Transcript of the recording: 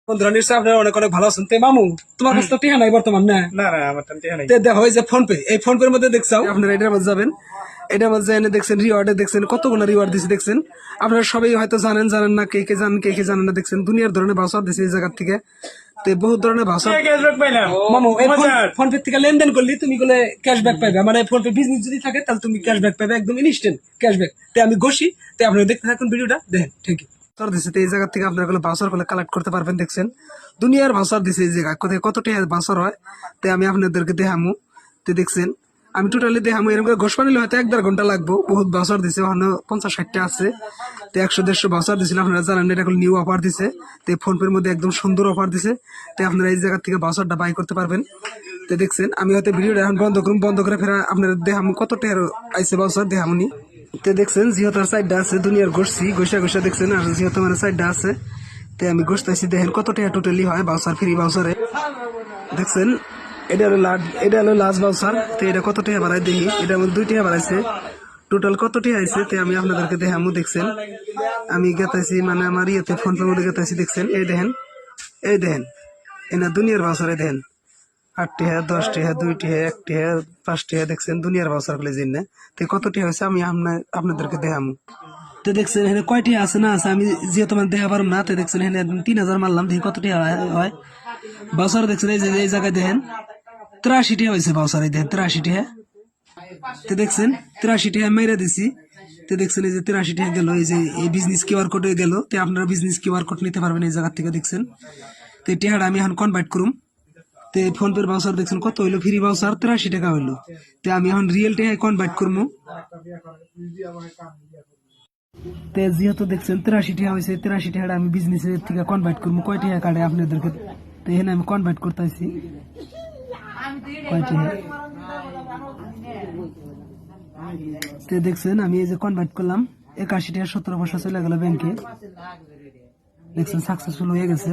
বন্ধুরা নিশ্চয়ই আপনারা অনেক অনেক ভালো আছেন। মামু, তোমার কাছে তো টিহা নাই বর্তমান না? না না আমার টিহা নাই। দেখো এই যে ফোন পে, এই ফোন পের মধ্যে দেখছাও আপনারা এটার মধ্যে যাবেন, এটার মধ্যে এনে দেখছেন রিওয়ার্ডে দেখছেন কতগুলো রিওয়ার্ড দিচ্ছে দেখছেন। আপনারা সবাই হয়তো জানেন জানেন না, কে কে জানেন কে কে জানেন না, দেখছেন দুনিয়ার ধরনের ভাষা দিচ্ছে এই জায়গা থেকে। তো বহুত ধরনের ভাষা মামু এই ফোন পে থেকে লেনদেন করলে তুমি বলে ক্যাশব্যাক পাইবে, মানে ফোন পে বিজনেস যদি থাকে তাহলে তুমি ক্যাশব্যাক পাইবে, একদম ইনস্ট্যান্ট ক্যাশব্যাক। তো আমি ঘষি, তো আপনারা দেখতে থাকুন ভিডিওটা দেখেন। ঠিক দিচ্ছে এই জায়গা থেকে আপনারা ভাউচার গুলো কালেক্ট করতে পারবেন। দেখছেন দুনিয়ার ভাউচার দিচ্ছে এই জায়গা, কোথায় কত টাকা ভাউচার হয়। তো আমি আপনাদেরকে দেখামু। তো দেখছেন আমি টোটালি দেখামু, এরকম করে ঘোষপা নিলে হয়তো 1-1.5 ঘন্টা লাগবো। বহুত ভাউচার দিছে, ওখানে 50-60টা আছে। তো 100-150 ভাউচার দিছিল, আপনারা জানেন এটা নিউ অফার দিছে। তো ফোন পের মধ্যে একদম সুন্দর অফার দিছে। তো আপনারা এই জায়গা থেকে ভাউচারটা বাই করতে পারবেন। তো দেখছেন আমি হয়তো ভিডিওটা এখন বন্ধ করুন, বন্ধ করে ফেরা আপনাদের দেখামু কত টাকা আইসে ভাউচার দেখামুনি। তো দেখছেন যেহেতু সাইডটা আছে দুনিয়ার ঘষছি, ঘষা ঘষা দেখছেন, আর যেহেতু আমার সাইডটা আছে তো আমি ঘষতেছি। দেখেন কত টাকা টোটালি হয় ভাউচার, ফ্রি ভাউচারে। দেখছেন এটা হলো লাস্ট ভাউচার। তো এটা কত টাকা বাড়াই দেখি, এটা আমার 2 টাকা বাড়াইছে। টোটাল কত টাকা আইছে তো আমি আপনাদেরকে দেখামু। দেখছেন আমি গেতাইছি, মানে আমার ইয়েতে ফোন পে মধ্যে গেতাইছি। দেখছেন এই দেখেন, এই দেখেন এনা দুনিয়ার ভাউচারে দেখেন 8 টাকা, 10 টাকা, 2 টাকা, 1 টাকা, 5 টাকা। দেখছেন দুনিয়ার ভাউচার গুলো জিনে। তো কত টাকা হয়েছে আমি আপনাদেরকে দেখামু। তো দেখছেন এখানে কয়টি আছে না আছে, আমি যেহেতু মানে দেখা পারলাম না। তো দেখছেন এখানে 3000 মারলাম, দেখি কত টাকা হয় বাউসার। দেখছেন এই যে এই জায়গায় দেখেন 83 টাকা হয়েছে বাউসার, এই দেখেন 83 টাকা। তো দেখছেন 83 টাকা মেরে দিছি। তো দেখছেন এই যে 83 টাকা গেল, এই যে এই বিজনেস কিউআর কোডে গেল। তো আপনারা বিজনেস কিউআর কোড নিতে পারবেন এই জায়গা থেকে। দেখছেন তো এই টাকাটা আমি এখন কনভার্ট করুম। তো ফোন পের বাউসার দেখছেন কত হইলো, ফ্রি বাউসার 83 টাকা হইলো। তো আমি এখন রিয়েল টাকায় কনভার্ট করবো। তো যেহেতু দেখছেন 83 টাকা হয়েছে, 83 টাকাটা আমি বিজনেসের থেকে কনভার্ট করবো। কয় টাকা কাটে আপনাদেরকে, তো এখানে আমি কনভার্ট করতেছি কয় টাকা। তো দেখছেন আমি এই যে কনভার্ট করলাম, 81 টাকা 17 পয়সা চলে গেল ব্যাংকে। দেখছেন সাকসেসফুল হয়ে গেছে।